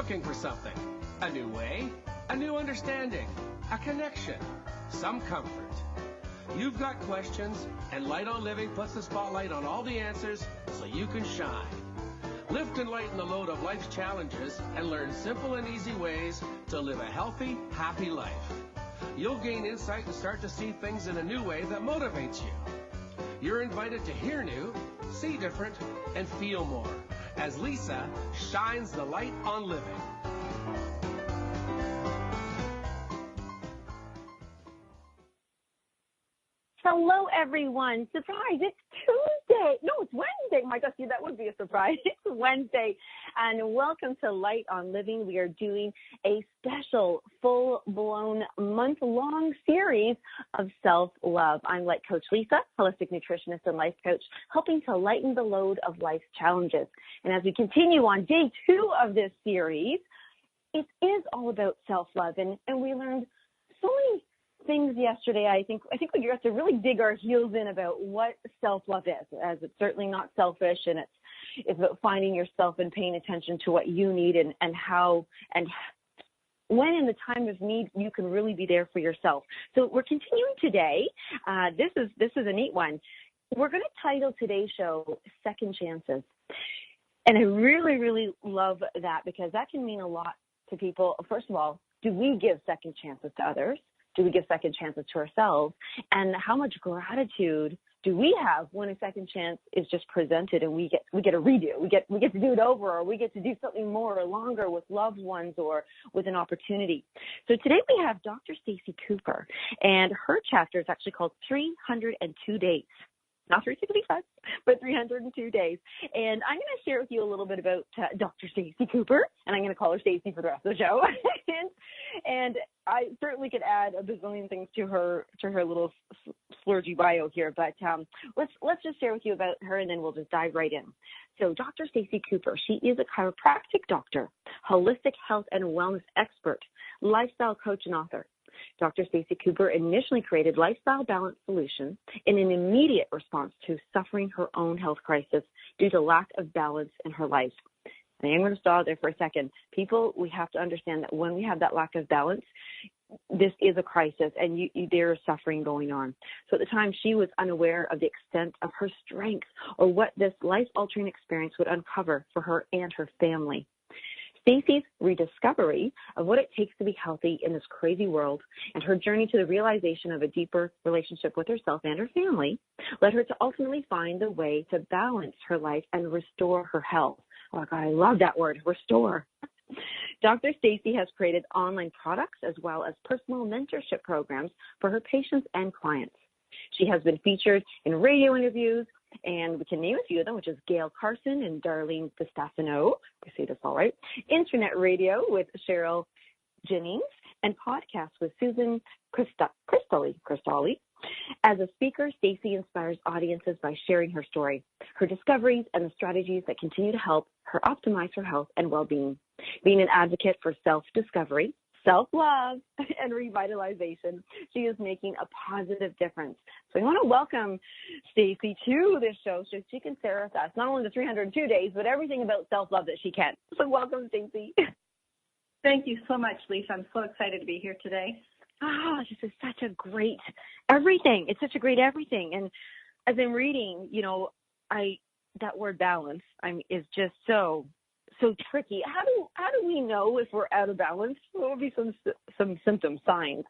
looking for something. A new way, a new understanding, a connection, some comfort. You've got questions, and Light on Living puts the spotlight on all the answers so you can shine. Lift and lighten the load of life's challenges and learn simple and easy ways to live a healthy, happy life. You'll gain insight and start to see things in a new way that motivates you. You're invited to hear new, see different, and feel more as Lisa shines the light on living. Hello, everyone. Surprise, it's Tuesday. No, it's Wednesday. My gosh, that would be a surprise. It's Wednesday. And welcome to Light on Living. We are doing a special, full-blown, month-long series of self-love. I'm Light Coach Lisa, holistic nutritionist and life coach, helping to lighten the load of life's challenges. And as we continue on day 2 of this series, it is all about self-love. And we learned so many things yesterday. I think we have to really dig our heels in about what self-love is, as it's certainly not selfish, and it's about finding yourself and paying attention to what you need and how and when in the time of need you can really be there for yourself. So we're continuing today. This is a neat one. We're going to title today's show Second Chances. And I really, really love that, because that can mean a lot to people. First of all, do we give second chances to others? Do we give second chances to ourselves? And how much gratitude do we have when a second chance is just presented and we get a redo? We get to do it over, or we get to do something more or longer with loved ones or with an opportunity. So today we have Dr. Stacey Cooper, and her chapter is actually called 302 Days. Not 365, but 302 days. And I'm going to share with you a little bit about Dr. Stacey Cooper, and I'm going to call her Stacey for the rest of the show. and I certainly could add a bazillion things to her little splurgy bio here, but let's just share with you about her, and then we'll just dive right in. So Dr. Stacey Cooper, she is a chiropractic doctor, holistic health and wellness expert, lifestyle coach, and author. Dr. Stacey Cooper initially created Lifestyle Balance Solutions in an immediate response to suffering her own health crisis due to lack of balance in her life. And I'm going to stop there for a second. People, we have to understand that when we have that lack of balance, this is a crisis, and there is suffering going on. So at the time, she was unaware of the extent of her strength or what this life-altering experience would uncover for her and her family. Stacey's rediscovery of what it takes to be healthy in this crazy world, and her journey to the realization of a deeper relationship with herself and her family, led her to ultimately find the way to balance her life and restore her health. Oh, God, I love that word, restore. Dr. Stacey has created online products as well as personal mentorship programs for her patients and clients. She has been featured in radio interviews, and we can name a few of them, which is Gail Carson and Darlene Pistafino, I say this all right, internet radio with Cheryl Jennings, and podcasts with Susan Cristalli. As a speaker, Stacey inspires audiences by sharing her story, her discoveries, and the strategies that continue to help her optimize her health and well-being. Being an advocate for self-discovery, self-love, and revitalization, she is making a positive difference. So I want to welcome Stacey to this show so she can share with us not only the 302 days, but everything about self-love that she can. So welcome, Stacey. Thank you so much, Lisa. I'm so excited to be here today. This is such a great everything. It's such a great everything. And as I'm reading, that word balance is just so tricky. How do we know if we're out of balance? What would be some symptom signs?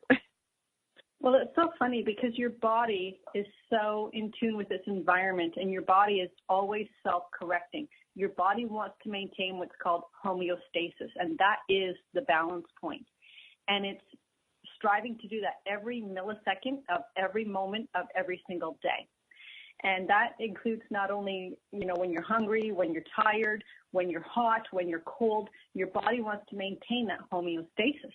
Well, it's so funny because your body is so in tune with its environment, and your body is always self-correcting. Your body wants to maintain what's called homeostasis, and that is the balance point. And it's striving to do that every millisecond of every moment of every single day. And that includes not only, when you're hungry, when you're tired, when you're hot, when you're cold, your body wants to maintain that homeostasis.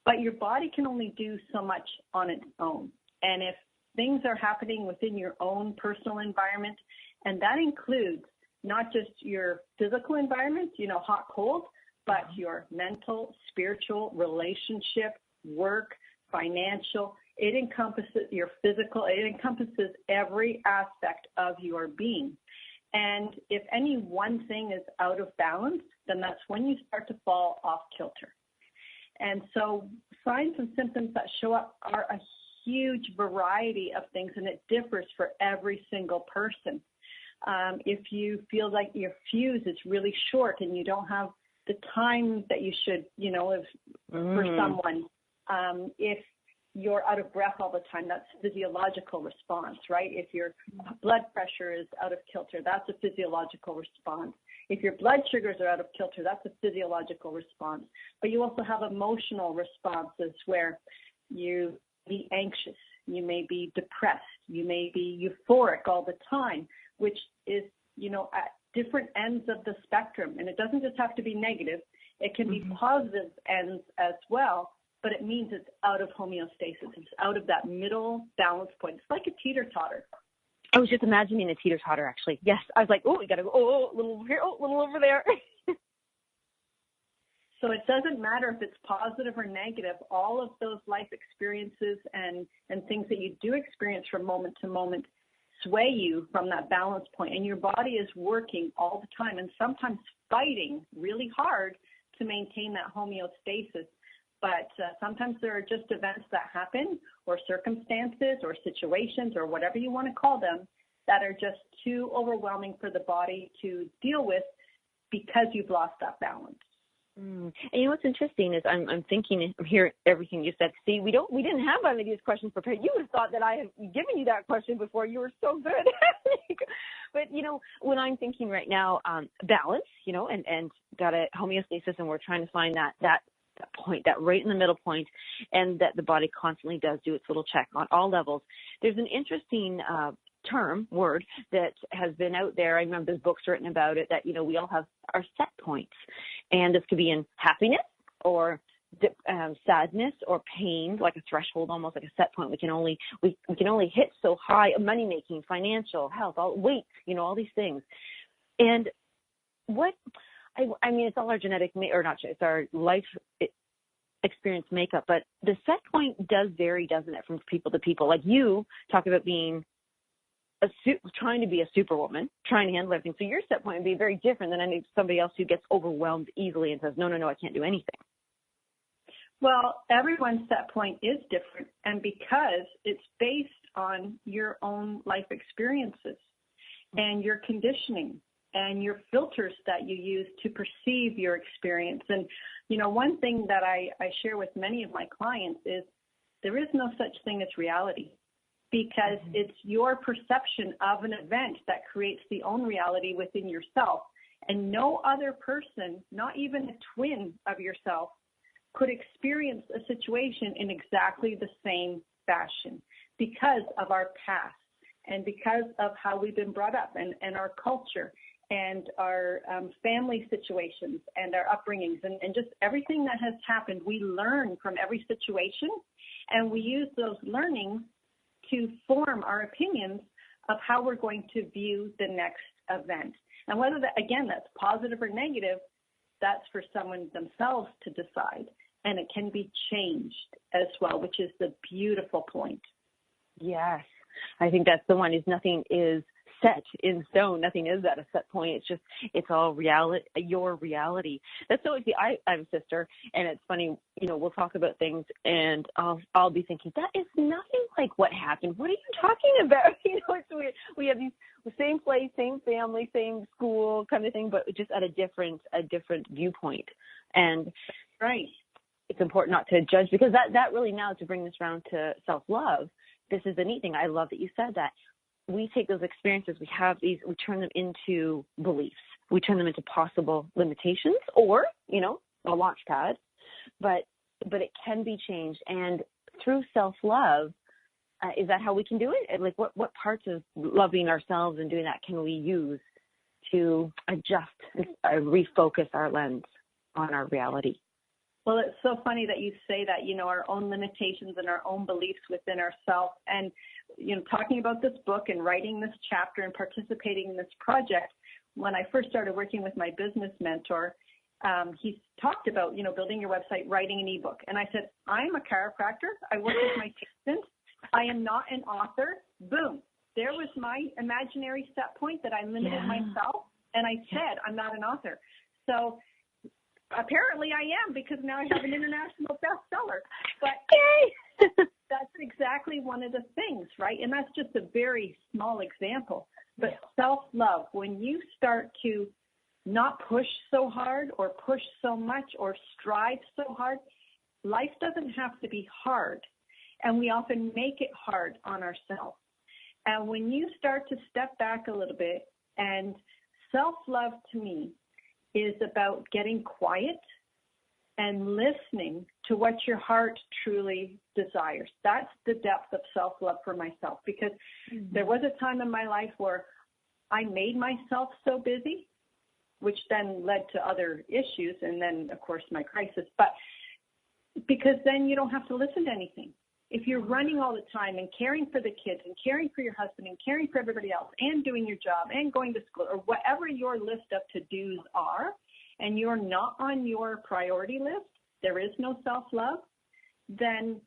But your body can only do so much on its own. And if things are happening within your own personal environment, and that includes not just your physical environment, hot, cold, but your mental, spiritual, relationship, work, financial, it encompasses your physical, it encompasses every aspect of your being. And if any one thing is out of balance, then that's when you start to fall off kilter. And so signs and symptoms that show up are a huge variety of things, and it differs for every single person. If you feel like your fuse is really short and you don't have the time that you should, for someone, if you're out of breath all the time, that's a physiological response, right? If your blood pressure is out of kilter, that's a physiological response. If your blood sugars are out of kilter, that's a physiological response. But you also have emotional responses where you be anxious, you may be depressed, you may be euphoric all the time, which is, at different ends of the spectrum. And it doesn't just have to be negative. It can be positive ends as well, but it means it's out of homeostasis. It's out of that middle balance point. It's like a teeter-totter. I was just imagining a teeter-totter, actually. Yes. I was like, we got to go, a little over here, a little over there. So it doesn't matter if it's positive or negative. All of those life experiences and things that you do experience from moment to moment sway you from that balance point. And your body is working all the time and sometimes fighting really hard to maintain that homeostasis. But sometimes there are just events that happen, or circumstances or situations or whatever you want to call them, that are just too overwhelming for the body to deal with because you've lost that balance. And what's interesting is I'm thinking, I'm hearing everything you said. See, we didn't have any of these questions prepared. You would have thought that I had given you that question before. You were so good. But when I'm thinking right now, balance, and got a homeostasis, and we're trying to find that point, that right in the middle point, and that the body constantly does do its little check on all levels. There's an interesting word that has been out there. I remember there's books written about it, that, we all have our set points. And this could be in happiness or sadness or pain, like a threshold, almost like a set point. We can only hit so high, money making, financial, health, weight, all these things. And it's all our genetic, it's our life experience makeup, but the set point does vary, doesn't it, from people to people? Like you talk about being trying to be a superwoman, trying to handle everything. So your set point would be very different than somebody else who gets overwhelmed easily and says, no, I can't do anything. Well, everyone's set point is different, and because it's based on your own life experiences and your conditioning and your filters that you use to perceive your experience. And, one thing that I share with many of my clients is there is no such thing as reality, because it's your perception of an event that creates the own reality within yourself. And no other person, not even a twin of yourself, could experience a situation in exactly the same fashion because of our past and because of how we've been brought up and our culture and our family situations and our upbringings and just everything that has happened. We learn from every situation, and we use those learnings to form our opinions of how we're going to view the next event. And whether that's positive or negative, that's for someone themselves to decide. And it can be changed as well, which is the beautiful point. Yes. I think that's the one, is nothing is set in stone. Nothing is at a set point. It's all reality, your reality. That's so easy. I have a sister, and it's funny, we'll talk about things, and I'll be thinking, that is nothing like what happened. What are you talking about? It's weird. We have the same place, same family, same school kind of thing, but just at a different viewpoint. And right. It's important not to judge, because that really, now to bring this around to self-love, this is the neat thing. I love that you said that. We take those experiences, we turn them into beliefs. We turn them into possible limitations or, a launch pad, but it can be changed. And through self-love, is that how we can do it? Like what parts of loving ourselves and doing that can we use to adjust, refocus our lens on our reality? Well, it's so funny that you say that, our own limitations and our own beliefs within ourselves. And, talking about this book and writing this chapter and participating in this project, when I first started working with my business mentor, he talked about, building your website, writing an ebook. And I said, I'm a chiropractor. I work with my patients. I am not an author. Boom. There was my imaginary set point that I limited myself. And I said, I'm not an author. So apparently I am, because now I have an international bestseller. But that's exactly one of the things, right? And that's just a very small example. But self-love, when you start to not push so hard or push so much or strive so hard, life doesn't have to be hard. And we often make it hard on ourselves. And when you start to step back a little bit, and self-love to me is about getting quiet and listening to what your heart truly desires. That's the depth of self-love for myself, because there was a time in my life where I made myself so busy, which then led to other issues, and then, of course, my crisis. But because then you don't have to listen to anything. If you're running all the time and caring for the kids and caring for your husband and caring for everybody else and doing your job and going to school or whatever your list of to-dos are, and you're not on your priority list, there is no self-love, then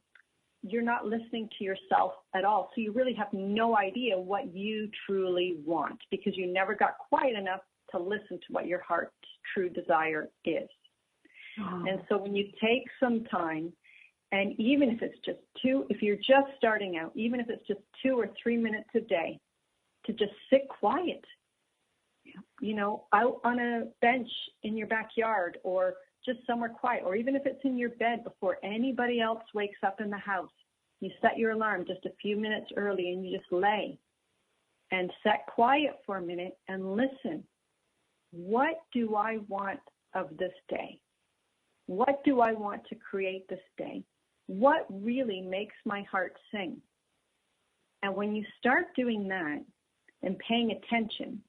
you're not listening to yourself at all. So you really have no idea what you truly want, because you never got quiet enough to listen to what your heart's true desire is. And so when you take some time, and even if it's just if you're just starting out, even if it's just 2 or 3 minutes a day, to just sit quiet, out on a bench in your backyard, or just somewhere quiet, or even if it's in your bed before anybody else wakes up in the house, you set your alarm just a few minutes early and you just lay and sit quiet for a minute and listen. What do I want of this day? What do I want to create this day? What really makes my heart sing? And when you start doing that and paying attention,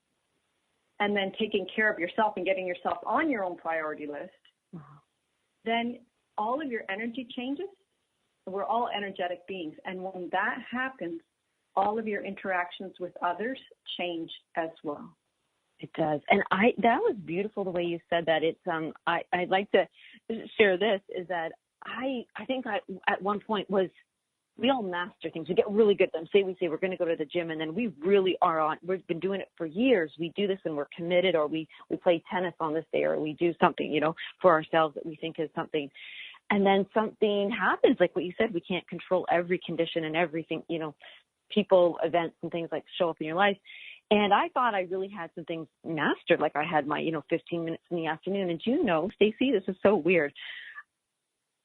and then taking care of yourself and getting yourself on your own priority list, then all of your energy changes. We're all energetic beings. And when that happens, all of your interactions with others change as well. It does. And that was beautiful the way you said that. It's I'd like to share this, is that I think I at one point we all master things. We get really good at them. We say we're going to go to the gym, and then we really are we've been doing it for years. We do this and we're committed, or we play tennis on this day, or we do something, for ourselves that we think is something. And then something happens, like what you said, we can't control every condition and everything, people, events, and things like show up in your life. And I thought I really had some things mastered, like I had my, 15 minutes in the afternoon. And Stacey, this is so weird.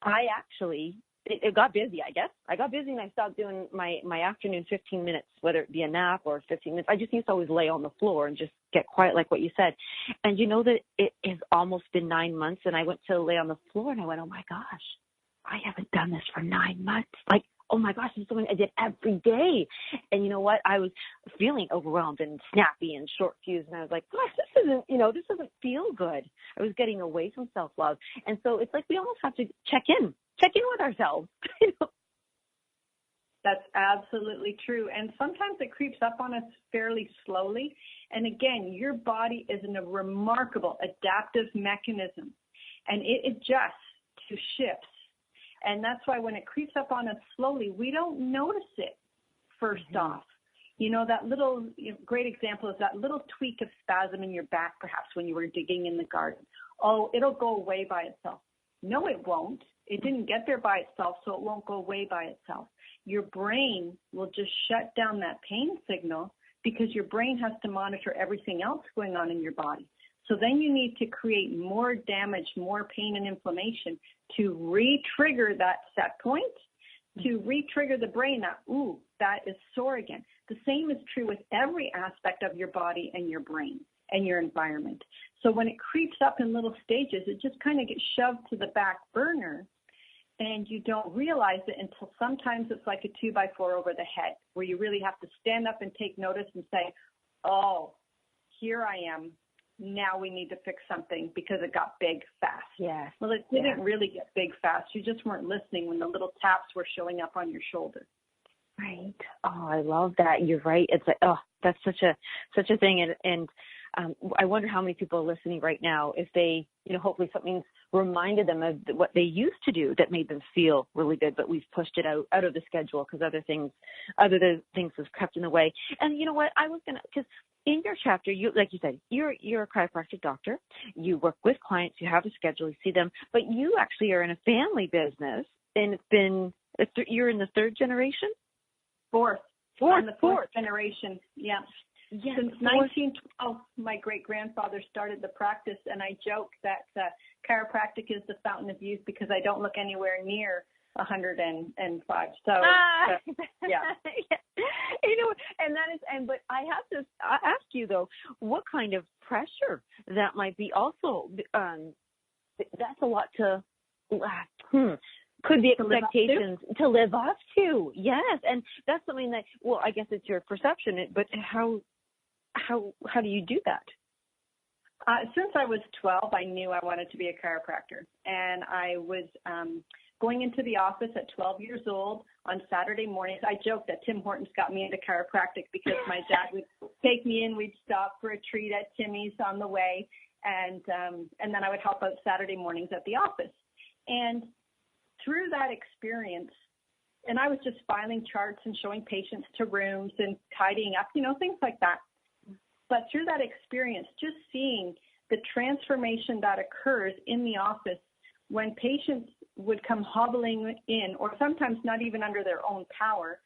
I actually, it got busy, I guess. I got busy and I stopped doing my afternoon 15 minutes, whether it be a nap or 15 minutes. I just used to always lay on the floor and just get quiet, like what you said. And that it has almost been 9 months, and I went to lay on the floor and I went, oh my gosh, I haven't done this for 9 months. Like, oh my gosh, this is something I did every day. And you know what? I was feeling overwhelmed and snappy and short fused. And I was like, gosh, this doesn't feel good. I was getting away from self-love. And so it's like we almost have to check in with ourselves. That's absolutely true. And sometimes it creeps up on us fairly slowly. And again, your body is in a remarkable adaptive mechanism, and it adjusts to shifts. And that's why when it creeps up on us slowly, we don't notice it first off. That little great example is that little tweak of spasm in your back, perhaps when you were digging in the garden. Oh, it'll go away by itself. No, it won't. It didn't get there by itself, so it won't go away by itself. Your brain will just shut down that pain signal, because your brain has to monitor everything else going on in your body. So then you need to create more damage, more pain and inflammation to re-trigger that set point, to re-trigger the brain that is sore again. The same is true with every aspect of your body and your brain and your environment. So when it creeps up in little stages, it just kind of gets shoved to the back burner, and you don't realize it until sometimes it's like a 2x4 over the head, where you really have to stand up and take notice and say, oh, here I am. Now we need to fix something because it got big fast. Yes. Well, it didn't really get big fast. You just weren't listening when the little taps were showing up on your shoulder. Right. Oh, I love that. You're right. It's like, that's such a thing. And I wonder how many people are listening right now. If they, hopefully something's reminded them of what they used to do that made them feel really good, but we've pushed it out of the schedule because other things have crept in the way. And you know what? Because in your chapter, like you said, you're a chiropractic doctor. You work with clients. You have a schedule. You see them, but you actually are in a family business, and it's been you're in the third generation. Fourth. I'm the fourth generation. Yeah. Yes. Since 1912, my great-grandfather started the practice, and I joke that chiropractic is the fountain of youth because I don't look anywhere near 105. So, yeah. You know, but I have to ask you though, what kind of pressure that might be also, that's a lot to, could be expectations to live up to. Yes. And that's something that, well, I guess it's your perception, but how do you do that? Since I was 12, I knew I wanted to be a chiropractor, and I was going into the office at 12 years old on Saturday mornings. I joke that Tim Hortons got me into chiropractic because my dad would take me in. We'd stop for a treat at Timmy's on the way, and then I would help out Saturday mornings at the office. And through that experience, and I was just filing charts and showing patients to rooms and tidying up, things like that. But through that experience, just seeing the transformation that occurs in the office when patients would come hobbling in, or sometimes not even under their own power,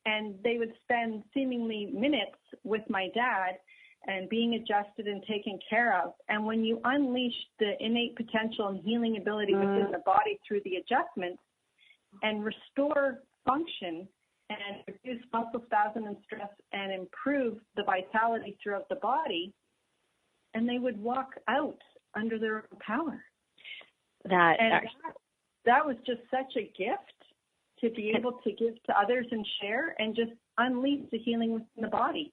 and they would spend seemingly minutes with my dad and being adjusted and taken care of. And when you unleash the innate potential and healing ability within the body through the adjustments and restore function and reduce muscle spasm and stress and improve the vitality throughout the body, and they would walk out under their own power. That was just such a gift to be able to give to others and share and just unleash the healing within the body.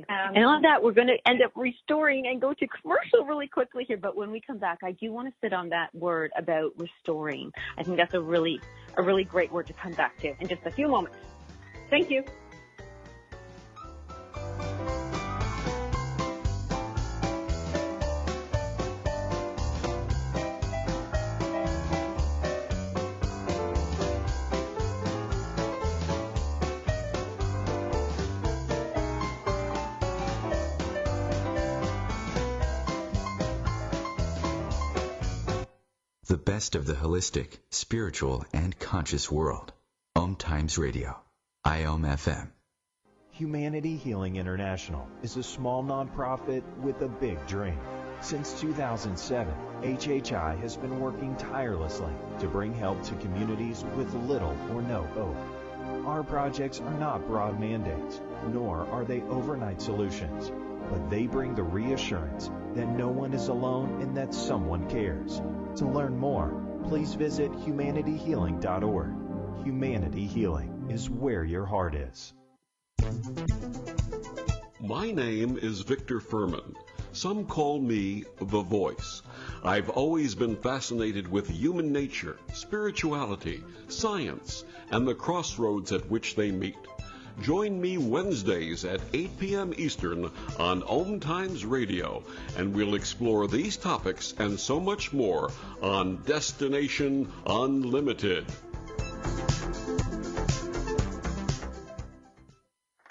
And on that, we're going to end up restoring and go to commercial really quickly here. But when we come back, I do want to sit on that word about restoring. I think that's a really great word to come back to in just a few moments. Thank you. The best of the holistic, spiritual, and conscious world. OMTimes Radio. IOM-FM. Humanity Healing International is a small nonprofit with a big dream. Since 2007, HHI has been working tirelessly to bring help to communities with little or no hope. Our projects are not broad mandates, nor are they overnight solutions, but they bring the reassurance that no one is alone and that someone cares. To learn more, please visit humanityhealing.org. Humanity Healing is where your heart is. My name is Victor Furman. Some call me the Voice. I've always been fascinated with human nature, spirituality, science, and the crossroads at which they meet. Join me Wednesdays at 8 p.m. Eastern on OMTimes Radio, and we'll explore these topics and so much more on Destination Unlimited.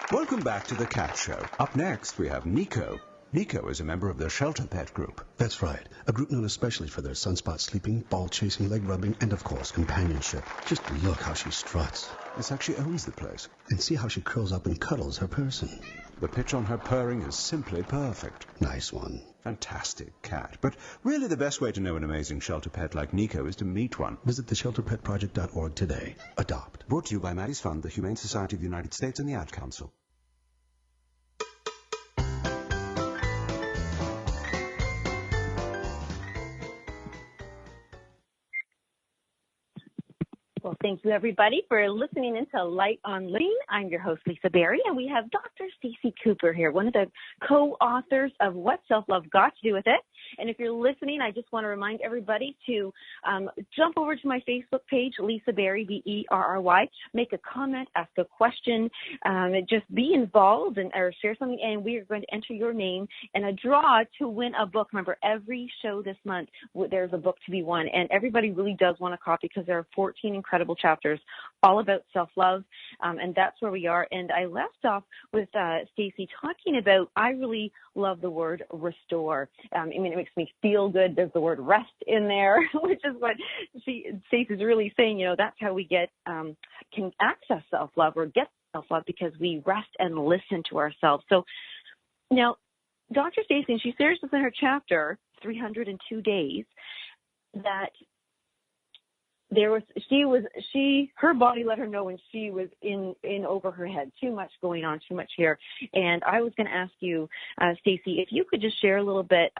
Welcome back to The Cat Show. Up next, we have Nico. Nico is a member of the Shelter Pet Group. That's right. A group known especially for their sunspot sleeping, ball chasing, leg rubbing, and of course, companionship. Just look how she struts. It's like she owns the place. And see how she curls up and cuddles her person. The pitch on her purring is simply perfect. Nice one. Fantastic cat. But really the best way to know an amazing shelter pet like Nico is to meet one. Visit theshelterpetproject.org today. Adopt. Brought to you by Maddie's Fund, the Humane Society of the United States, and the Ad Council. Thank you, everybody, for listening into Light on Living. I'm your host, Lisa Berry, and we have Dr. Stacey Cooper here, one of the co-authors of What Self-Love Got to Do with It. And if you're listening, I just want to remind everybody to jump over to my Facebook page, Lisa Berry, Berry. Make a comment, ask a question, just be involved or share something, and we are going to enter your name in a draw to win a book. Remember, every show this month, there's a book to be won, and everybody really does want a copy because there are 14 incredible chapters all about self-love, and that's where we are. And I left off with Stacey talking about, I really love the word restore. I mean, it makes me feel good. There's the word rest in there, which is what Stacey's really saying. You know, that's how we can access self-love or get self-love, because we rest and listen to ourselves. So now, Dr. Stacey, she shares this in her chapter, 302 Days, that her body let her know when she was in over her head, too much going on, too much here. And I was going to ask you, Stacey, if you could just share a little bit,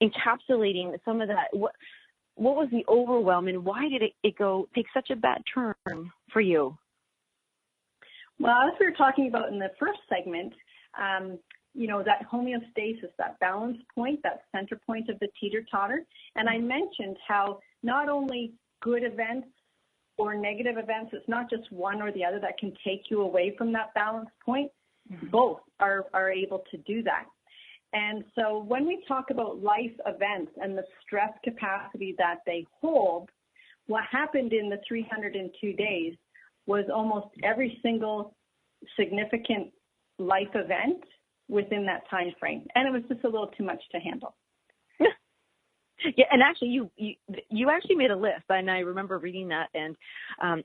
encapsulating some of that. What was the overwhelm, and why did it take such a bad turn for you? Well, as we were talking about in the first segment, you know, that homeostasis, that balance point, that center point of the teeter-totter. And I mentioned how not only good events or negative events, it's not just one or the other that can take you away from that balance point. Mm-hmm. Both are able to do that. And so when we talk about life events and the stress capacity that they hold, what happened in the 302 days was almost every single significant life event within that time frame. And it was just a little too much to handle. Yeah, and actually, you actually made a list, and I remember reading that, and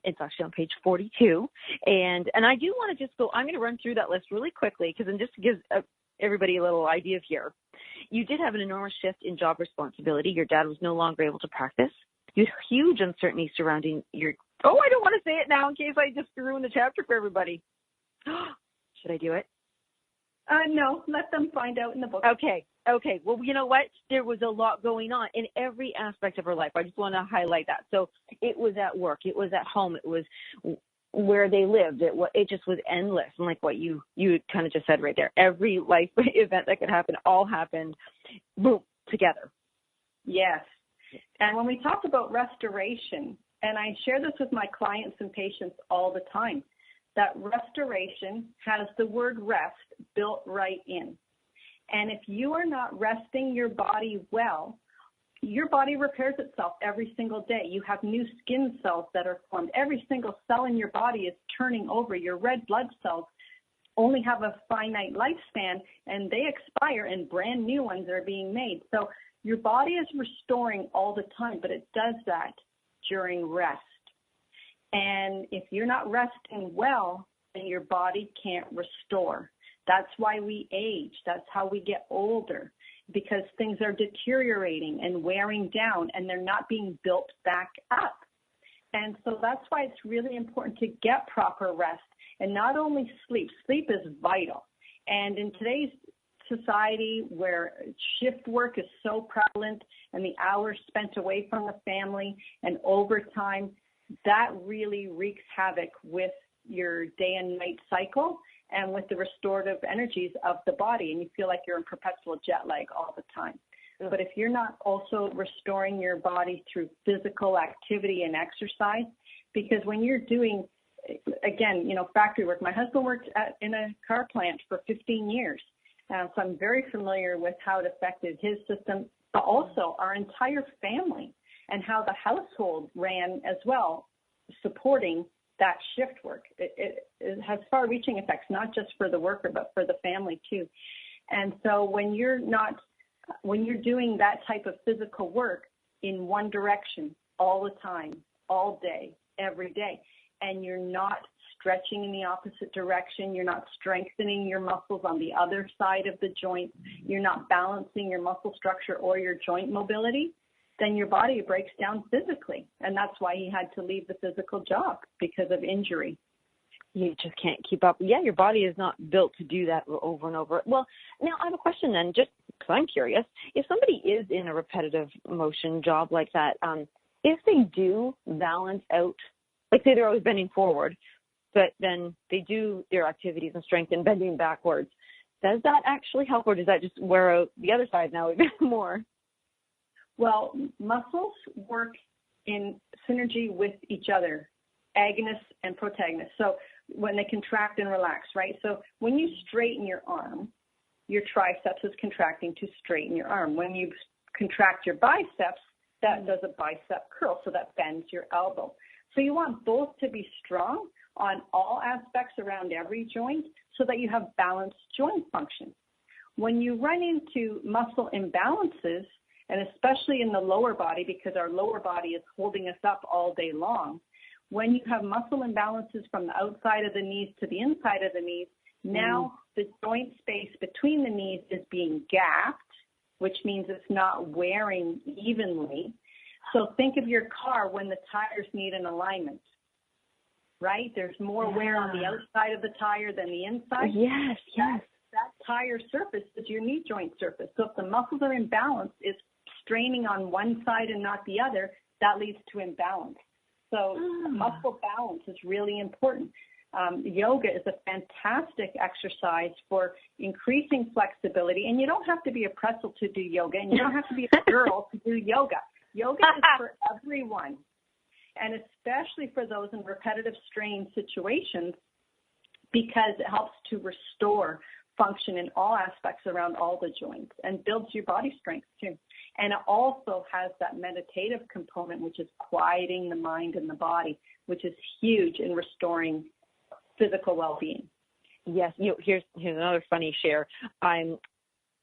it's actually on page 42. And I do want to just go. I'm going to run through that list really quickly, because just to give everybody a little idea here, you did have an enormous shift in job responsibility. Your dad was no longer able to practice. You had huge uncertainty surrounding your. Oh, I don't want to say it now in case I just ruin the chapter for everybody. Should I do it? No, let them find out in the book. Okay. Well, you know what? There was a lot going on in every aspect of her life. I just want to highlight that. So it was at work. It was at home. It was where they lived. It just was endless. And like what you kind of just said right there, every life event that could happen all happened, boom, together. Yes. And when we talk about restoration, and I share this with my clients and patients all the time, that restoration has the word rest built right in. And if you are not resting your body well, your body repairs itself every single day. You have new skin cells that are formed. Every single cell in your body is turning over. Your red blood cells only have a finite lifespan, and they expire, and brand new ones are being made. So your body is restoring all the time, but it does that during rest. And if you're not resting well, then your body can't restore. That's why we age. That's how we get older, because things are deteriorating and wearing down, and they're not being built back up. And so that's why it's really important to get proper rest, and not only sleep. Sleep is vital. And in today's society, where shift work is so prevalent and the hours spent away from the family and overtime, that really wreaks havoc with your day and night cycle and with the restorative energies of the body, and you feel like you're in perpetual jet lag all the time. Yeah. But if you're not also restoring your body through physical activity and exercise, because when you're doing, again, factory work, my husband worked in a car plant for 15 years, so I'm very familiar with how it affected his system, but also our entire family and how the household ran as well, supporting that shift work. It has far-reaching effects, not just for the worker, but for the family too. And so when you're doing that type of physical work in one direction all the time, all day, every day, and you're not stretching in the opposite direction, you're not strengthening your muscles on the other side of the joint, you're not balancing your muscle structure or your joint mobility, then your body breaks down physically. And that's why he had to leave the physical job, because of injury. You just can't keep up. Yeah, your body is not built to do that over and over. Well, now I have a question then, just because I'm curious. If somebody is in a repetitive motion job like that, if they do balance out like say they're always bending forward, but then they do their activities and strength and bending backwards. Does that actually help, or does that just wear out the other side now a bit more? Well, muscles work in synergy with each other, agonists and protagonists. So when they contract and relax, right? So when you straighten your arm, your triceps is contracting to straighten your arm. When you contract your biceps, that does a bicep curl, so that bends your elbow. So you want both to be strong on all aspects around every joint so that you have balanced joint function. When you run into muscle imbalances, and especially in the lower body, because our lower body is holding us up all day long, when you have muscle imbalances from the outside of the knees to the inside of the knees, now the joint space between the knees is being gapped, which means it's not wearing evenly. So think of your car when the tires need an alignment, right? There's more wear on the outside of the tire than the inside. Yes, yes. That tire surface is your knee joint surface. So if the muscles are imbalanced, it's straining on one side and not the other, that leads to imbalance. So muscle balance is really important. Yoga is a fantastic exercise for increasing flexibility, and you don't have to be a pretzel to do yoga, and you don't have to be a girl to do yoga. Yoga is for everyone, and especially for those in repetitive strain situations, because it helps to restore function in all aspects around all the joints and builds your body strength too. And it also has that meditative component, which is quieting the mind and the body, which is huge in restoring physical well-being. Yes, here's another funny share.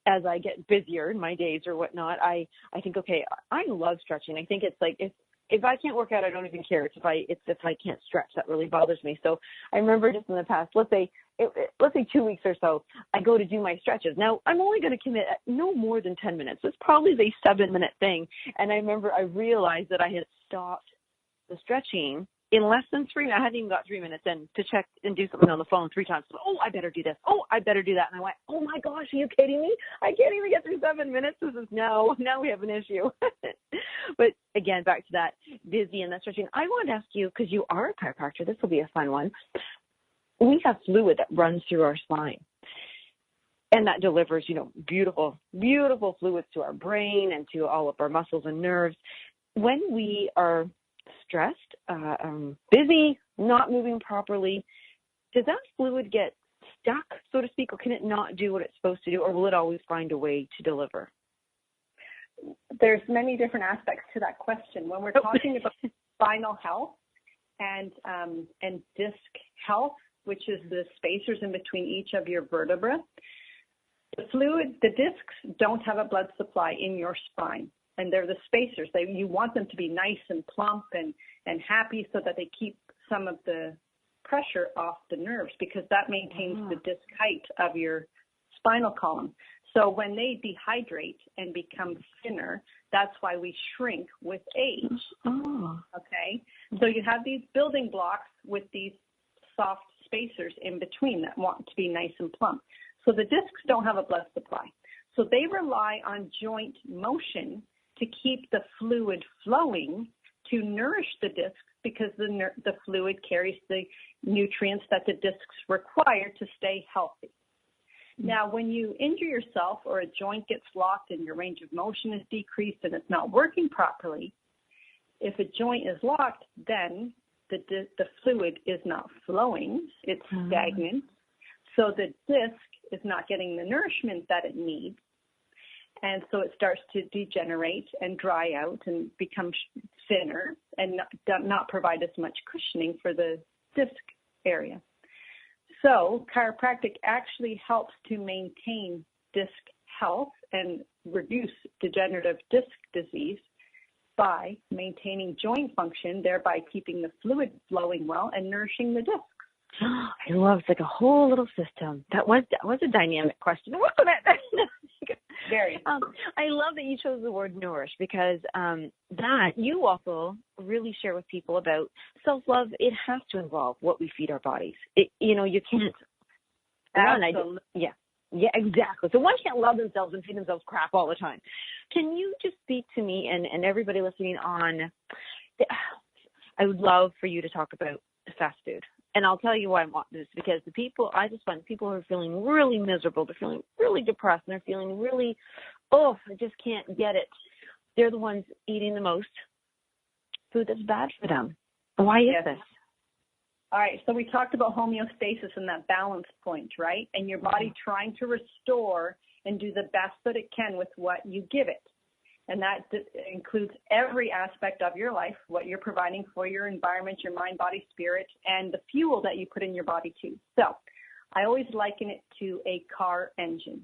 As I get busier in my days or whatnot, I think, okay, I love stretching. I think it's like if I can't work out, I don't even care. It's if I can't stretch that really bothers me. So I remember just in the past, let's say 2 weeks or so, I go to do my stretches. Now I'm only going to commit no more than 10 minutes. It's probably the 7-minute thing. And I remember I realized that I had stopped the stretching in less than 3 minutes. I hadn't even got 3 minutes in to check and do something on the phone 3 times. Oh, I better do this. Oh, I better do that. And I went, oh my gosh, are you kidding me? I can't even get through 7 minutes. Now we have an issue. But again, back to that busy and that stretching. I wanted to ask you, because you are a chiropractor, this will be a fun one. We have fluid that runs through our spine, and that delivers, beautiful, beautiful fluids to our brain and to all of our muscles and nerves. When we are stressed, busy, not moving properly, does that fluid get stuck, so to speak, or can it not do what it's supposed to do, or will it always find a way to deliver? There's many different aspects to that question. When we're talking about spinal health and disc health, which is the spacers in between each of your vertebrae, the discs don't have a blood supply in your spine. And they're the spacers. You want them to be nice and plump and happy so that they keep some of the pressure off the nerves, because that maintains the disc height of your spinal column. So when they dehydrate and become thinner, that's why we shrink with age. Okay? So you have these building blocks with these soft spacers in between that want to be nice and plump. So the discs don't have a blood supply. So they rely on joint motion to keep the fluid flowing to nourish the discs, because the fluid carries the nutrients that the discs require to stay healthy. Now, when you injure yourself or a joint gets locked and your range of motion is decreased and it's not working properly, if a joint is locked, then the fluid is not flowing. It's stagnant. So the disc is not getting the nourishment that it needs. And so it starts to degenerate and dry out and become thinner and not provide as much cushioning for the disc area. So chiropractic actually helps to maintain disc health and reduce degenerative disc disease by maintaining joint function, thereby keeping the fluid flowing well and nourishing the discs. I love it's like a whole little system. That was a dynamic question, wasn't it? Very. I love that you chose the word nourish, because that you also really share with people about self-love. It has to involve what we feed our bodies. You can't. Absolutely. Yeah, exactly. So one can't love themselves and feed themselves crap all the time. Can you just speak to me and everybody listening on I would love for you to talk about fast food. And I'll tell you why I want this, because I just find people who are feeling really miserable, they're feeling really depressed, and they're feeling really, I just can't get it. They're the ones eating the most food that's bad for them. Why is this? All right, so we talked about homeostasis and that balance point, right? And your body trying to restore and do the best that it can with what you give it. And that includes every aspect of your life, what you're providing for your environment, your mind, body, spirit, and the fuel that you put in your body too. So I always liken it to a car engine.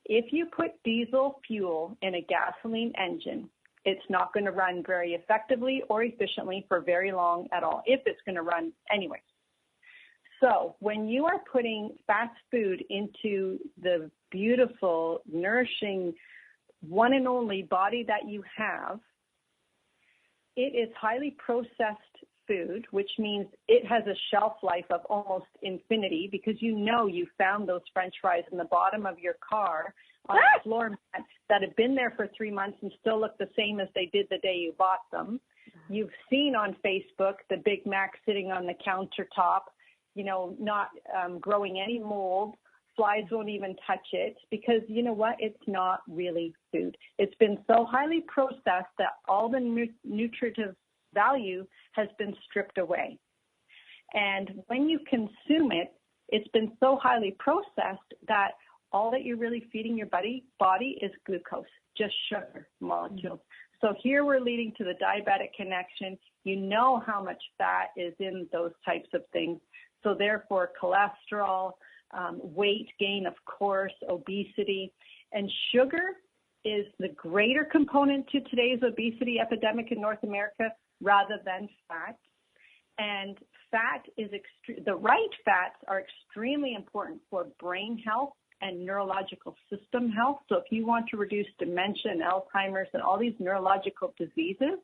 If you put diesel fuel in a gasoline engine, it's not going to run very effectively or efficiently for very long at all, if it's going to run anyway. So when you are putting fast food into the beautiful, nourishing, one and only body that you have, it is highly processed food, which means it has a shelf life of almost infinity, because you found those French fries in the bottom of your car on a floor mat that have been there for 3 months and still look the same as they did the day you bought them. You've seen on Facebook the Big Mac sitting on the countertop, not growing any mold. Flies won't even touch it, because you know what? It's not really food. It's been so highly processed that all the nutritive value has been stripped away. And when you consume it, it's been so highly processed that all that you're really feeding your body is glucose, just sugar molecules. So here we're leading to the diabetic connection. You know how much fat is in those types of things. So therefore, cholesterol, weight gain, of course, obesity, and sugar is the greater component to today's obesity epidemic in North America rather than fat. And fat is the right fats are extremely important for brain health and neurological system health. So if you want to reduce dementia and Alzheimer's and all these neurological diseases,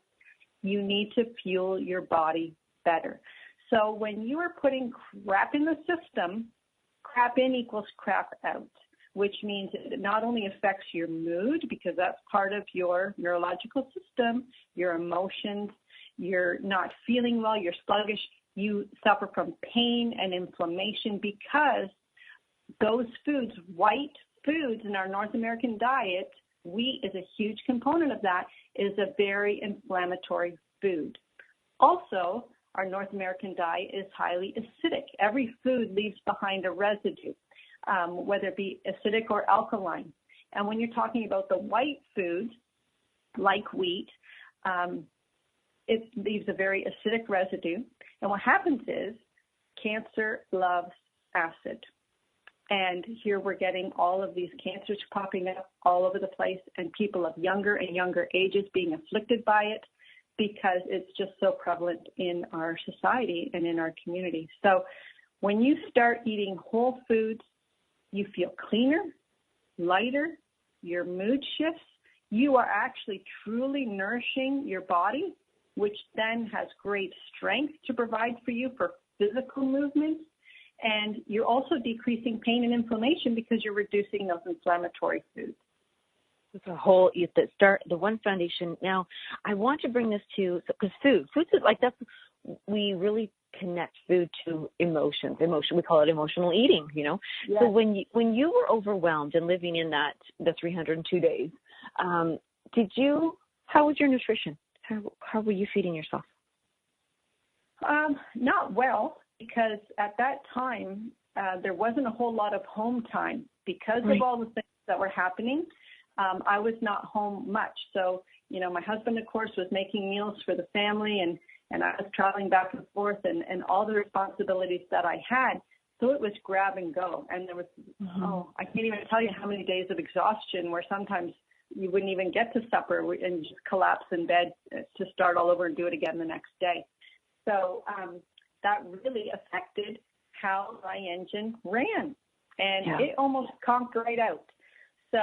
you need to fuel your body better. So when you are putting crap in the system, crap in equals crap out, which means it not only affects your mood, because that's part of your neurological system, your emotions, you're not feeling well, you're sluggish, you suffer from pain and inflammation, because those foods, white foods in our North American diet, wheat is a huge component of that, is a very inflammatory food. Also, our North American diet is highly acidic. Every food leaves behind a residue, whether it be acidic or alkaline. And when you're talking about the white foods, like wheat, it leaves a very acidic residue. And what happens is cancer loves acid. And here we're getting all of these cancers popping up all over the place, and people of younger and younger ages being afflicted by it, because it's just so prevalent in our society and in our community. So when you start eating whole foods, you feel cleaner, lighter, your mood shifts. You are actually truly nourishing your body, which then has great strength to provide for you for physical movements. And you're also decreasing pain and inflammation because you're reducing those inflammatory foods. It's the one foundation. Now, I want to bring this to, because food is like we really connect food to emotions. We call it emotional eating, Yes. So when you were overwhelmed and living in the 302 days, how was your nutrition? How were you feeding yourself? Not well, because at that time, there wasn't a whole lot of home time because of all the things that were happening. I was not home much. So, my husband, of course, was making meals for the family, and I was traveling back and forth and all the responsibilities that I had. So it was grab and go. And there was, I can't even tell you how many days of exhaustion where sometimes you wouldn't even get to supper and just collapse in bed to start all over and do it again the next day. So that really affected how my engine ran. And it almost conked right out. So,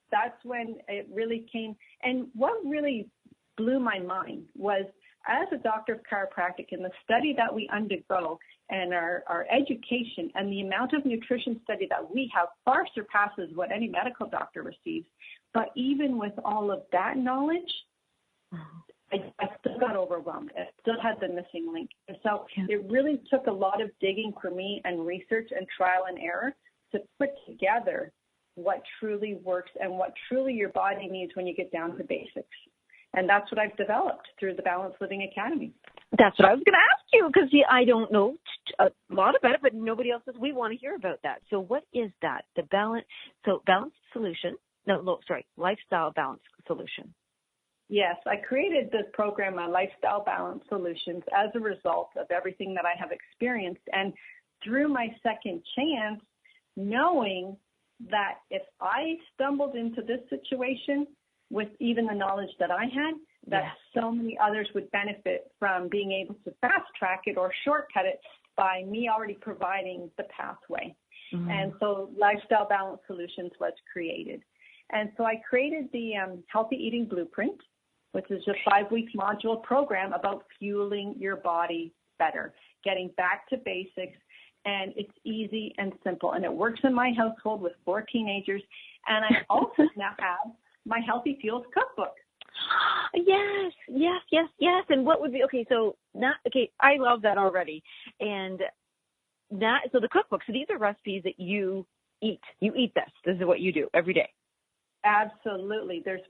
that's when it really came. And what really blew my mind was, as a doctor of chiropractic, in the study that we undergo and our education and the amount of nutrition study that we have far surpasses what any medical doctor receives. But even with all of that knowledge, I still got overwhelmed. I still had the missing link. And so it really took a lot of digging for me and research and trial and error to put together what truly works and what truly your body needs when you get down to basics. And that's what I've developed through the Balanced Living Academy. That's what I was going to ask you, because I don't know a lot about it, but nobody else does. We want to hear about that. So what is that? The balanced solution. Lifestyle balance solution. Yes, I created this program on Lifestyle Balance Solutions as a result of everything that I have experienced. And through my second chance, knowing that if I stumbled into this situation with even the knowledge that I had, that so many others would benefit from being able to fast track it or shortcut it by me already providing the pathway. Mm-hmm. And so Lifestyle Balance Solutions was created. And so I created the Healthy Eating Blueprint, which is a 5-week module program about fueling your body better, getting back to basics. And it's easy and simple. And it works in my household with 4 teenagers. And I also now have my Healthy Fuels cookbook. Yes. And what would be, I love that already. And so the cookbook, so these are recipes that you eat. You eat this. This is what you do every day. Absolutely. There's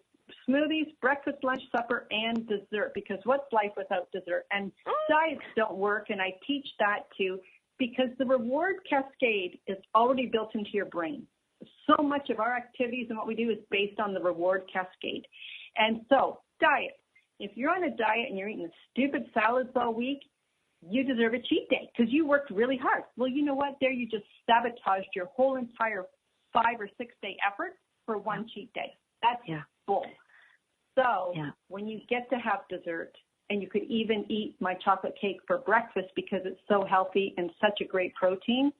smoothies, breakfast, lunch, supper, and dessert, because what's life without dessert? And diets don't work, and I teach that too, because the reward cascade is already built into your brain. So much of our activities and what we do is based on the reward cascade. And so, diet. If you're on a diet and you're eating stupid salads all week, you deserve a cheat day because you worked really hard. Well, you know what? There you just sabotaged your whole entire 5 or 6 day effort for one cheat day. That's bull. So when you get to have dessert, and you could even eat my chocolate cake for breakfast because it's so healthy and such a great protein,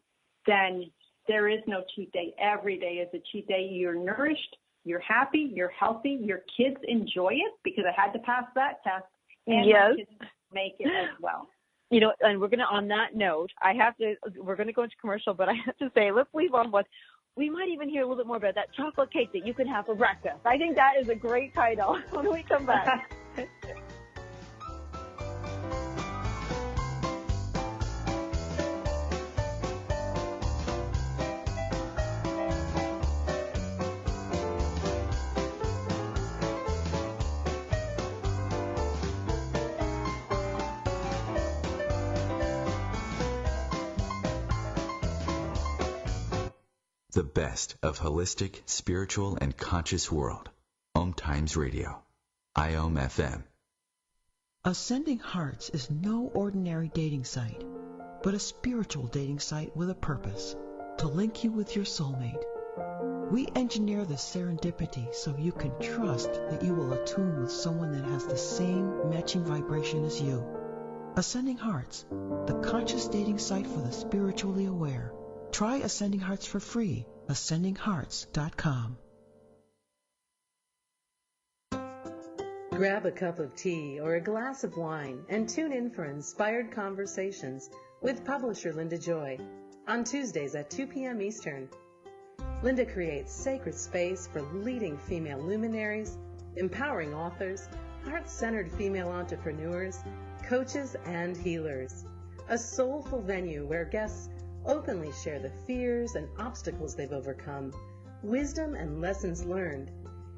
then there is no cheat day. Every day is a cheat day. You're nourished, you're happy, you're healthy, your kids enjoy it because I had to pass that test, and your kids make it as well. You know, and we're going to, on that note, we're going to go into commercial, but I have to say, let's leave on what, we might even hear a little bit more about that chocolate cake that you can have for breakfast. I think that is a great title when we come back. The best of holistic, spiritual, and conscious world. OMTimes Radio. IOM FM. Ascending Hearts is no ordinary dating site, but a spiritual dating site with a purpose, to link you with your soulmate. We engineer the serendipity so you can trust that you will attune with someone that has the same matching vibration as you. Ascending Hearts, the conscious dating site for the spiritually aware. Try Ascending Hearts for free. AscendingHearts.com. Grab a cup of tea or a glass of wine and tune in for Inspired Conversations with publisher Linda Joy on Tuesdays at 2 p.m. Eastern. Linda creates sacred space for leading female luminaries, empowering authors, heart-centered female entrepreneurs, coaches, and healers. A soulful venue where guests openly share the fears and obstacles they've overcome, wisdom and lessons learned,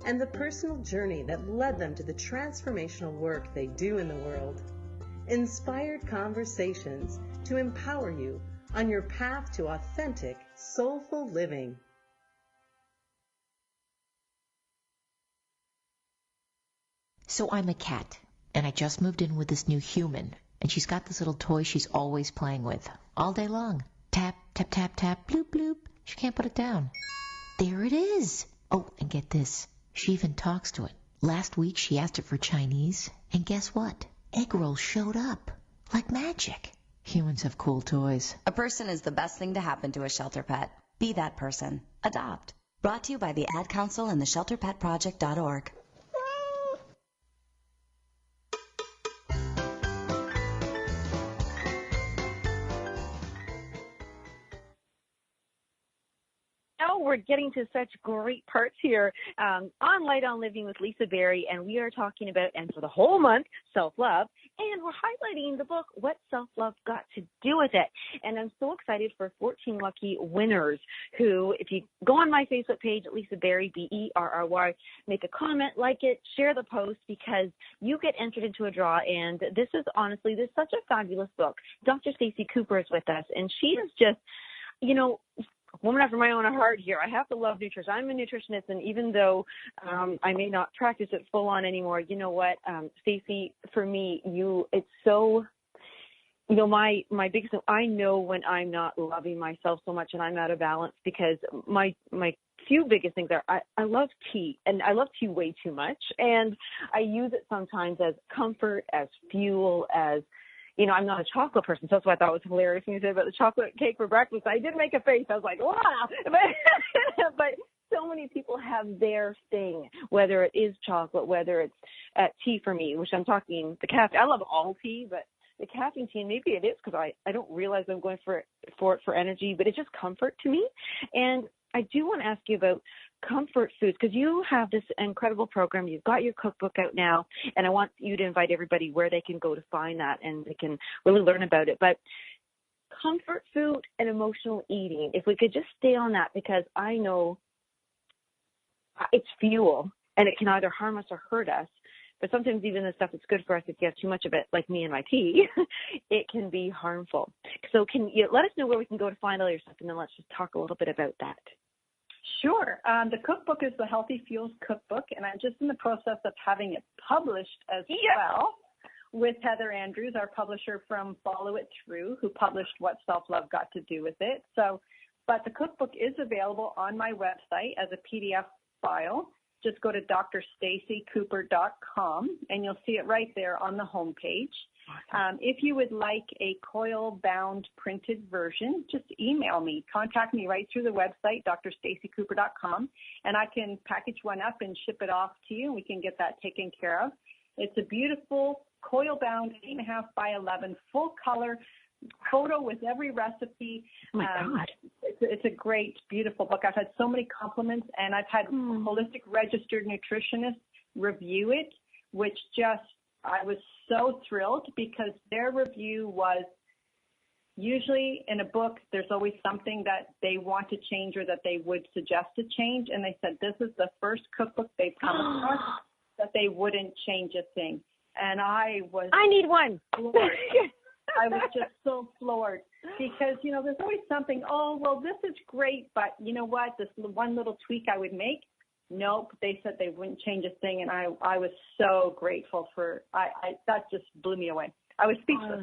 and the personal journey that led them to the transformational work they do in the world. Inspired Conversations to empower you on your path to authentic, soulful living. So I'm a cat, and I just moved in with this new human, and she's got this little toy she's always playing with, all day long. Tap, tap, tap, tap, bloop, bloop. She can't put it down. There it is. Oh, and get this. She even talks to it. Last week she asked it for Chinese, and guess what? Egg rolls showed up. Like magic. Humans have cool toys. A person is the best thing to happen to a shelter pet. Be that person. Adopt. Brought to you by the Ad Council and the ShelterPetProject.org. we're getting to such great parts here on Light on Living with Lisa Berry, and we are talking about, and for the whole month, self-love, and we're highlighting the book, What Self-Love Got to Do with It. And I'm so excited for 14 lucky winners who, if you go on my Facebook page, Lisa Berry, Berry, make a comment, like it, share the post, because you get entered into a draw. And this is such a fabulous book. Dr. Stacey Cooper is with us, and she is just, woman after my own heart here. I have to love nutrition. I'm a nutritionist, and even though I may not practice it full on anymore, you know what, Stacey, for me, it's so, my biggest thing, I know when I'm not loving myself so much and I'm out of balance, because my few biggest things are I love tea, and I love tea way too much, and I use it sometimes as comfort, as fuel, as I'm not a chocolate person, so that's what I thought was hilarious when you said about the chocolate cake for breakfast. I did make a face. I was like, wow. But so many people have their thing, whether it is chocolate, whether it's tea for me, which I'm talking the caffeine. I love all tea, but the caffeine tea, maybe it is because I don't realize I'm going for it for energy, but it's just comfort to me. And I do want to ask you about comfort foods, because you have this incredible program. You've got your cookbook out now, and I want you to invite everybody where they can go to find that and they can really learn about it. But comfort food and emotional eating, if we could just stay on that, because I know it's fuel and it can either harm us or hurt us. But sometimes even the stuff that's good for us, if you have too much of it, like me and my tea, it can be harmful. So can you let us know where we can go to find all your stuff, and then let's just talk a little bit about that. Sure. The cookbook is the Healthy Fuels Cookbook, and I'm just in the process of having it published as well with Heather Andrews, our publisher from Follow It Through, who published What Self-Love Got to Do with It. But the cookbook is available on my website as a PDF file. Just go to drstaceycooper.com, and you'll see it right there on the homepage. If you would like a coil-bound printed version, just email me. Contact me right through the website, drstaceycooper.com, and I can package one up and ship it off to you, and we can get that taken care of. It's a beautiful coil-bound 8.5 by 11 full-color photo with every recipe. Oh, my God. It's a great, beautiful book. I've had so many compliments, and I've had holistic registered nutritionists review it, which I was so thrilled, because their review was, usually in a book, there's always something that they want to change or that they would suggest to change. And they said this is the first cookbook they've come across that they wouldn't change a thing. And I need one. I was just so floored, because, there's always something, oh, well, this is great, but you know what, this one little tweak I would make. Nope, they said they wouldn't change a thing, and I was so grateful for, that just blew me away. I was speechless,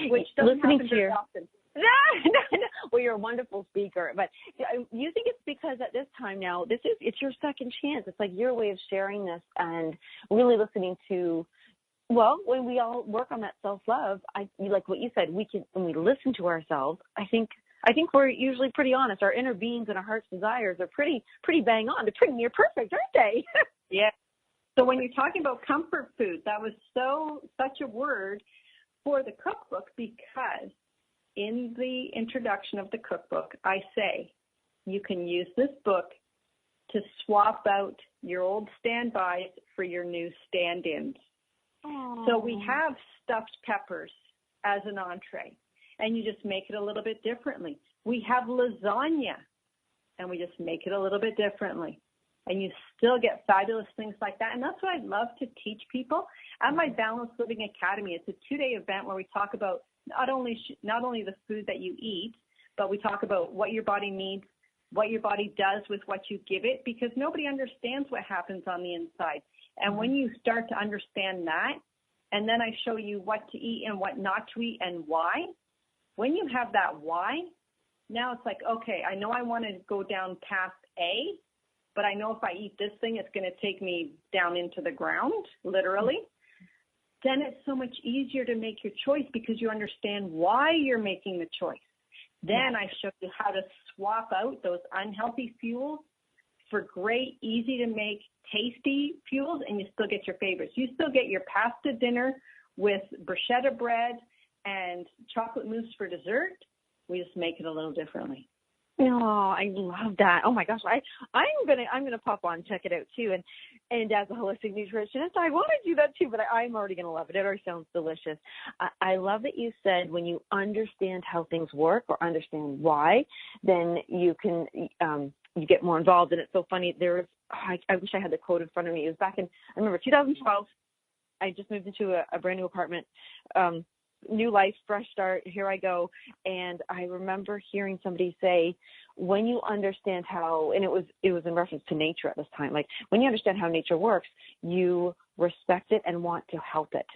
which doesn't happen very often. No. Well, you're a wonderful speaker, but you think it's because at this time now, it's your second chance. It's like your way of sharing this and really listening to, well, when we all work on that self-love, like what you said, when we listen to ourselves, I think we're usually pretty honest. Our inner beings and our heart's desires are pretty bang on. They're pretty near perfect, aren't they? Yeah. So when you're talking about comfort food, that was such a word for the cookbook, because in the introduction of the cookbook, I say you can use this book to swap out your old standbys for your new stand-ins. Aww. So we have stuffed peppers as an entree, and you just make it a little bit differently. We have lasagna, and we just make it a little bit differently. And you still get fabulous things like that. And that's what I love to teach people. At my Balanced Living Academy, it's a 2-day event where we talk about not only the food that you eat, but we talk about what your body needs, what your body does with what you give it, because nobody understands what happens on the inside. And when you start to understand that, and then I show you what to eat and what not to eat and why, when you have that why, now it's like, okay, I know I want to go down past A, but I know if I eat this thing, it's going to take me down into the ground, literally. Then it's so much easier to make your choice, because you understand why you're making the choice. Then I show you how to swap out those unhealthy fuels for great, easy to make, tasty fuels, and you still get your favorites. You still get your pasta dinner with bruschetta bread and chocolate mousse for dessert. We just make it a little differently. Oh, I love that. Oh my gosh, I'm gonna pop on and check it out too. And as a holistic nutritionist, I want to do that too, but I'm already gonna love it. It already sounds delicious. I love that you said when you understand how things work or understand why, then you can you get more involved. And it's so funny. I wish I had the quote in front of me. It was back in, I remember 2012. I just moved into a brand new apartment. New life, fresh start, here I go. And I remember hearing somebody say, when you understand how, and it was in reference to nature at this time, like when you understand how nature works, you respect it and want to help it.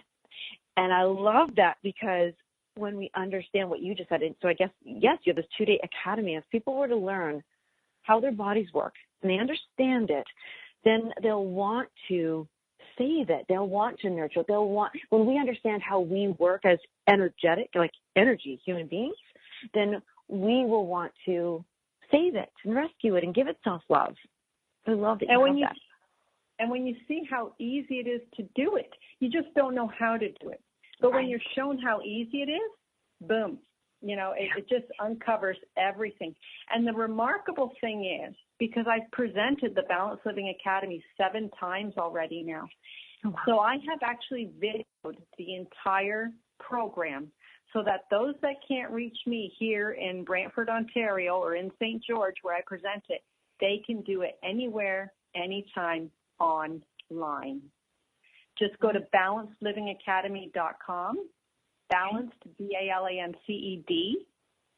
And I love that because when we understand what you just said, and so I guess, yes, you have this 2-day academy. If people were to learn how their bodies work and they understand it, then they'll want to save it. They'll want to nurture it. When we understand how we work as energetic, like energy, human beings, then we will want to save it and rescue it and give it self-love. I love that. And when you see how easy it is to do it, you just don't know how to do it. But when you're shown how easy it is, boom, it just uncovers everything. And the remarkable thing is, because I've presented the Balanced Living Academy 7 times already now. Oh, wow. So I have actually videoed the entire program so that those that can't reach me here in Brantford, Ontario, or in St. George where I present it, they can do it anywhere, anytime, online. Just go to balancedlivingacademy.com, balanced, BALANCED,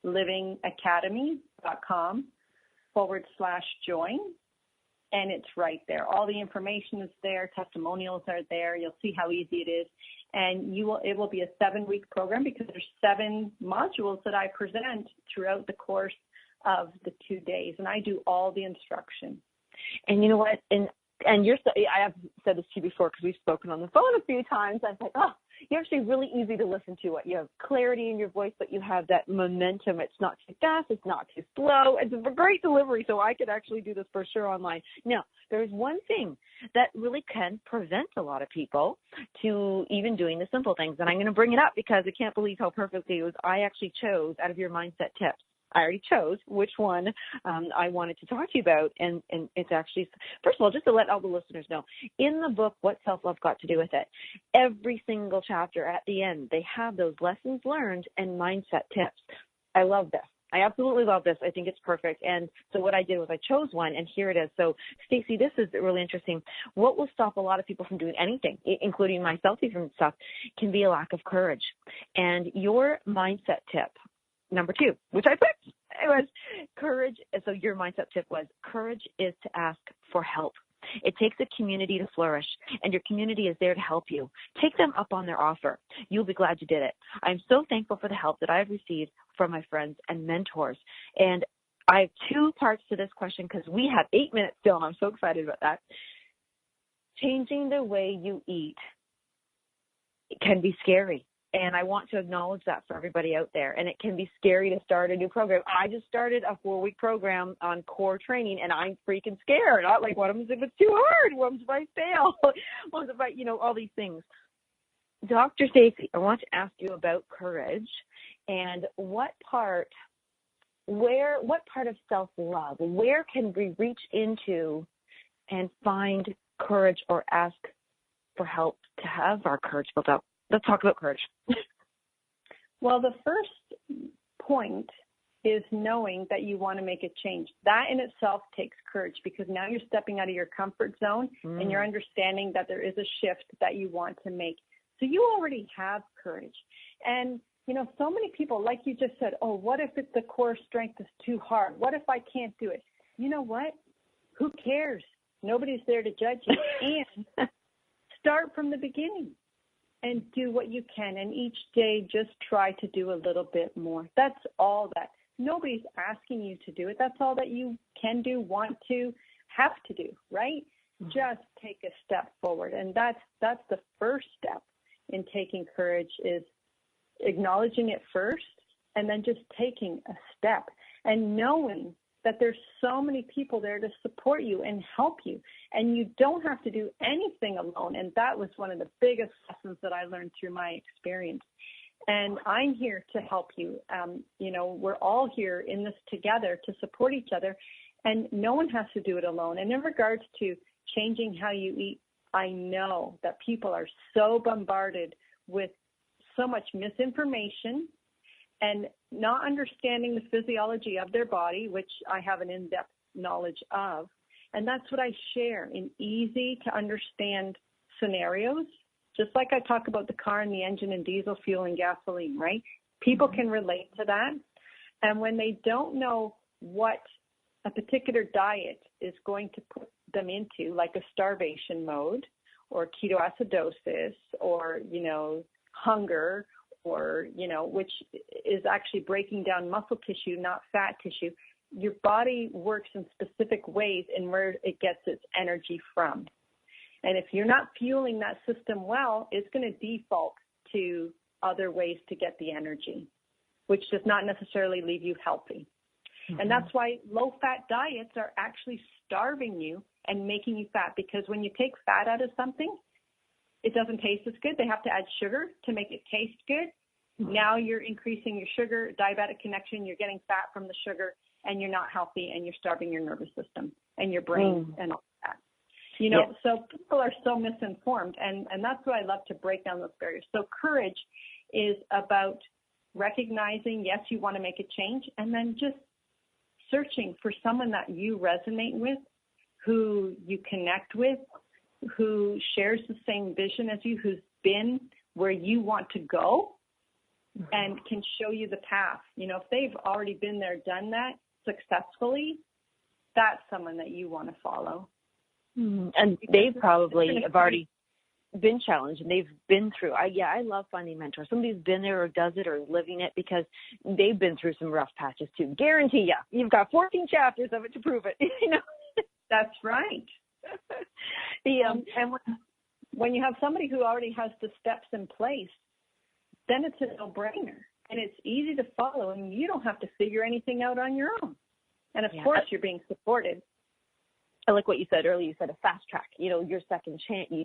livingacademy.com/join, and it's right there. All the information is there. Testimonials are there. You'll see how easy it is. And it will be a 7-week program because there's 7 modules that I present throughout the course of the 2 days. And I do all the instruction. And you know what? And I have said this to you before because we've spoken on the phone a few times. I was like, oh, you're actually really easy to listen to. You have clarity in your voice, but you have that momentum. It's not too fast. It's not too slow. It's a great delivery, so I could actually do this for sure online. Now, there's one thing that really can prevent a lot of people to even doing the simple things, and I'm going to bring it up because I can't believe how perfectly it was. I actually chose out of your mindset tips. I already chose which one I wanted to talk to you about, and it's actually, first of all, just to let all the listeners know, in the book, What Self-Love Got to Do With It, every single chapter at the end, they have those lessons learned and mindset tips. I love this. I absolutely love this. I think it's perfect. And so what I did was I chose one, and here it is. So, Stacey, this is really interesting. What will stop a lot of people from doing anything, including myself even stuff, can be a lack of courage. And your mindset tip, number 2, which I picked, it was courage. So your mindset tip was courage is to ask for help. It takes a community to flourish, and your community is there to help you. Take them up on their offer. You'll be glad you did it. I'm so thankful for the help that I've received from my friends and mentors. And I have 2 parts to this question because we have 8 minutes still, and I'm so excited about that. Changing the way you eat can be scary. And I want to acknowledge that for everybody out there. And it can be scary to start a new program. I just started a 4-week program on core training, and I'm freaking scared. I'm like, what happens if it's too hard? What happens if I fail? What happens if I, all these things. Dr. Stacey, I want to ask you about courage and what part of self-love, where can we reach into and find courage or ask for help to have our courage built up? Let's talk about courage. Well, the first point is knowing that you want to make a change. That in itself takes courage because now you're stepping out of your comfort zone and you're understanding that there is a shift that you want to make. So you already have courage. And, so many people, like you just said, oh, what if the core strength is too hard? What if I can't do it? You know what? Who cares? Nobody's there to judge you. And start from the beginning. And do what you can. And each day, just try to do a little bit more. That's all that. Nobody's asking you to do it. That's all that you can do, want to, have to do, right? Mm-hmm. Just take a step forward. And that's the first step in taking courage is acknowledging it first and then just taking a step and knowing that there's so many people there to support you and help you. And you don't have to do anything alone. And that was one of the biggest lessons that I learned through my experience. And I'm here to help you. We're all here in this together to support each other, and no one has to do it alone. And in regards to changing how you eat, I know that people are so bombarded with so much misinformation and not understanding the physiology of their body, which I have an in-depth knowledge of. And that's what I share in easy to understand scenarios. Just like I talk about the car and the engine and diesel fuel and gasoline, right? People can relate to that. And when they don't know what a particular diet is going to put them into, like a starvation mode or ketoacidosis or, hunger or, which is actually breaking down muscle tissue, not fat tissue, your body works in specific ways in where it gets its energy from. And if you're not fueling that system well, it's going to default to other ways to get the energy, which does not necessarily leave you healthy. Mm-hmm. And that's why low-fat diets are actually starving you and making you fat, because when you take fat out of something, it doesn't taste as good. They have to add sugar to make it taste good. Mm-hmm. Now you're increasing your sugar, diabetic connection, you're getting fat from the sugar, and you're not healthy, and you're starving your nervous system and your brain and all that. So people are so misinformed, and that's what I love to break down those barriers. So courage is about recognizing, yes, you want to make a change, and then just searching for someone that you resonate with, who you connect with, who shares the same vision as you, who's been where you want to go and can show you the path. If they've already been there, done that successfully, that's someone that you want to follow. And they probably have already been challenged and they've been through. I love finding mentors. Somebody who's been there or does it or is living it, because they've been through some rough patches too. Guarantee you. You've got 14 chapters of it to prove it. That's right. And when you have somebody who already has the steps in place, then it's a no-brainer and it's easy to follow, and you don't have to figure anything out on your own. And of course, you're being supported. I like what you said earlier. You said a fast track, your second chance. I'm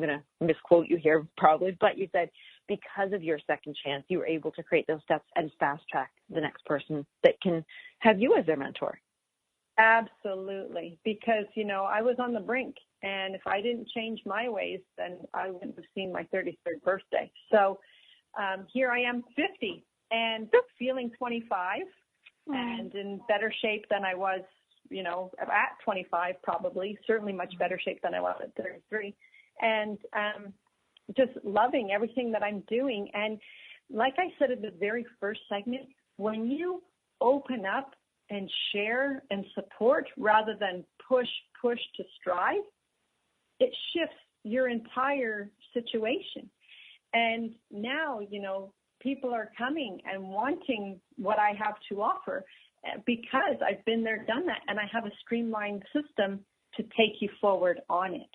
going to misquote you here probably, but you said because of your second chance, you were able to create those steps and fast track the next person that can have you as their mentor. Absolutely. Because, I was on the brink, and if I didn't change my ways, then I wouldn't have seen my 33rd birthday. So here I am 50 and feeling 25 and in better shape than I was at 25, probably, certainly much better shape than I was at 33, and just loving everything that I'm doing. And like I said in the very first segment, when you open up and share and support rather than push to strive, it shifts your entire situation. And now, people are coming and wanting what I have to offer, because I've been there, done that, and I have a streamlined system to take you forward on it.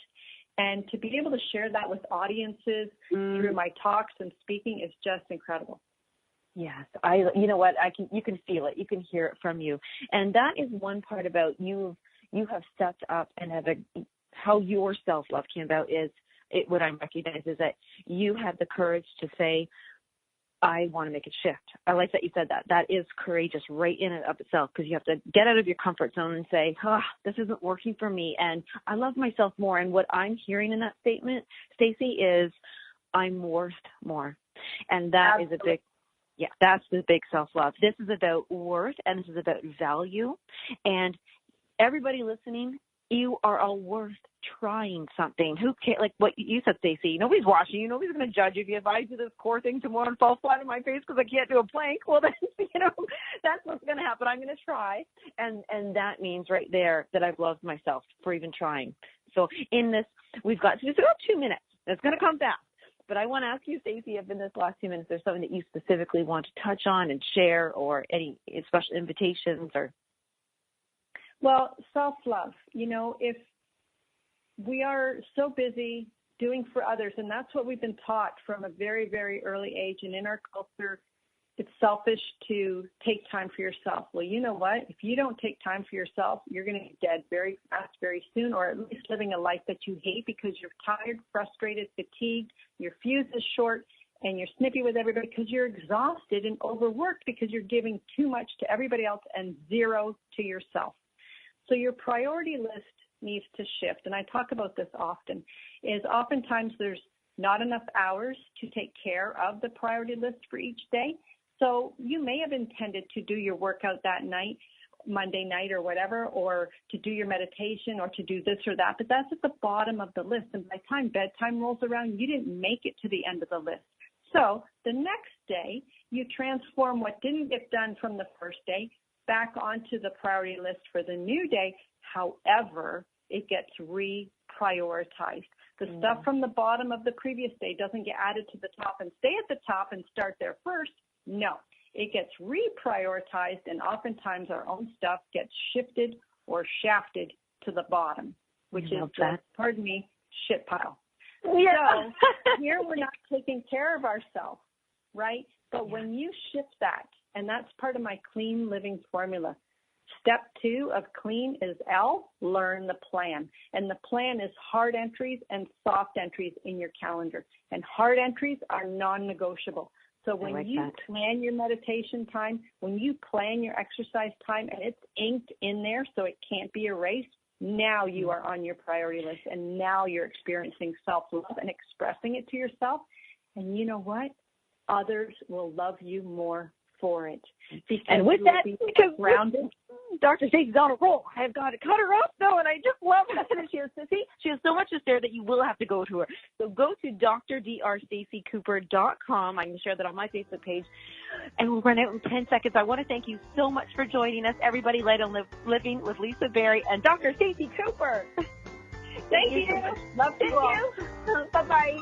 And to be able to share that with audiences through my talks and speaking is just incredible. Yes, you know what, you can feel it, you can hear it from you. And that is one part about you have stepped up and how your self-love came about what I recognize is that you had the courage to say, I want to make a shift. I like that you said that. That is courageous right in and of itself, because you have to get out of your comfort zone and say, this isn't working for me, and I love myself more. And what I'm hearing in that statement, Stacey, is I'm worth more. And that is a big, that's the big self-love. This is about worth, and this is about value. And everybody listening, you are all worth trying something. Who cares? Like what you said, Stacey, nobody's watching you. Nobody's going to judge you. If I do this core thing tomorrow and fall flat on my face because I can't do a plank, well, then, that's what's going to happen. I'm going to try. And that means right there that I've loved myself for even trying. So in this, we've got just about 2 minutes. It's going to come fast. But I want to ask you, Stacey, if in this last 2 minutes there's something that you specifically want to touch on and share, or any special invitations or. Well, self-love, if we are so busy doing for others, and that's what we've been taught from a very, very early age, and in our culture, it's selfish to take time for yourself. Well, you know what? If you don't take time for yourself, you're going to get dead very fast, very soon, or at least living a life that you hate because you're tired, frustrated, fatigued, your fuse is short, and you're snippy with everybody because you're exhausted and overworked because you're giving too much to everybody else and zero to yourself. So your priority list needs to shift. And I talk about this often, is oftentimes there's not enough hours to take care of the priority list for each day. So you may have intended to do your workout that night, Monday night or whatever, or to do your meditation or to do this or that, but that's at the bottom of the list. And by the time bedtime rolls around, you didn't make it to the end of the list. So the next day, you transform what didn't get done from the first day back onto the priority list for the new day. However, it gets reprioritized. The stuff from the bottom of the previous day doesn't get added to the top and stay at the top and start there first. No, it gets reprioritized, and oftentimes our own stuff gets shifted or shafted to the bottom, which is the, pardon me, shit pile. Yeah. So here we're not taking care of ourselves, right? But when you shift that, and that's part of my clean living formula. Step 2 of clean is L, learn the plan. And the plan is hard entries and soft entries in your calendar. And hard entries are non-negotiable. So when you plan your meditation time, when you plan your exercise time, and it's inked in there so it can't be erased, now you are on your priority list, and now you're experiencing self-love and expressing it to yourself. And you know what? Others will love you more for it. And with that, because Dr. Stacey's on a roll, I have got to cut her off, though, and I just love her. She has so much to share that you will have to go to her. So go to drdrstaceycooper.com. I'm going to share that on my Facebook page. And we'll run out in 10 seconds. I want to thank you so much for joining us, everybody. Light on Living with Lisa Berry and Dr. Stacey Cooper. Thank you. Love you all. Bye-bye.